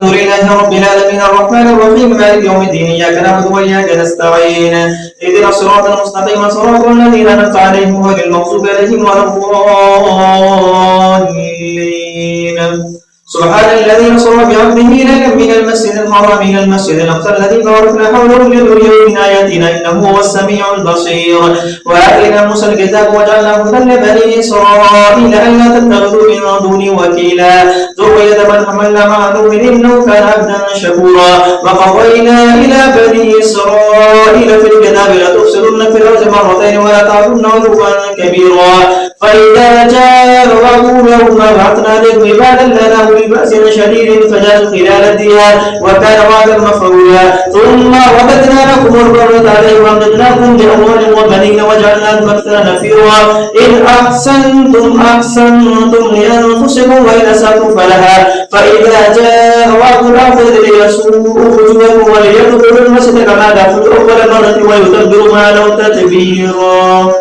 الحمد لله رب العالمين الرحمن الرحيم مالك يوم الدين إياك نعبد وإياك نستعين اهدنا الصراط المستقيم صراط الذين أنعمت عليهم غير المغضوب عليهم ولا الضالين سبحان الذي أسرى بعبده ليلا من المسجد الحرام إلى المسجد الأقصى الذي باركنا حوله لنريه من آياتنا إنه هو السميع البصير وآتينا موسى الكتاب وجعلناه هدى لبني إسرائيل ألا تتخذوا من دوني وكيلا ذرية من حملنا مع نوح إنه كان عبدا شكورا وقضينا إلى بني إسرائيل في الكتاب لتفسدن في الأرض مرتين ولا تعلن علوا كبيرا فإذا جاء وعدهم يوم بعثنا عليكم عبادا لنا أولي بأس شديد فجاسوا خلال الديار وكان وعدا مفعولا ثم رددنا لكم الكرة عليهم وأمددناكم بأموال وبنين وجعلناكم أكثر نفيرا إن أحسنتم لأنفسكم وإن أسأتم فلها فإذا جاء وعد الآخرة ليسوءوا وجوهكم وليدخلوا المسجد كما دخلوا أول مرة ويتبروا ما لو تتبيرا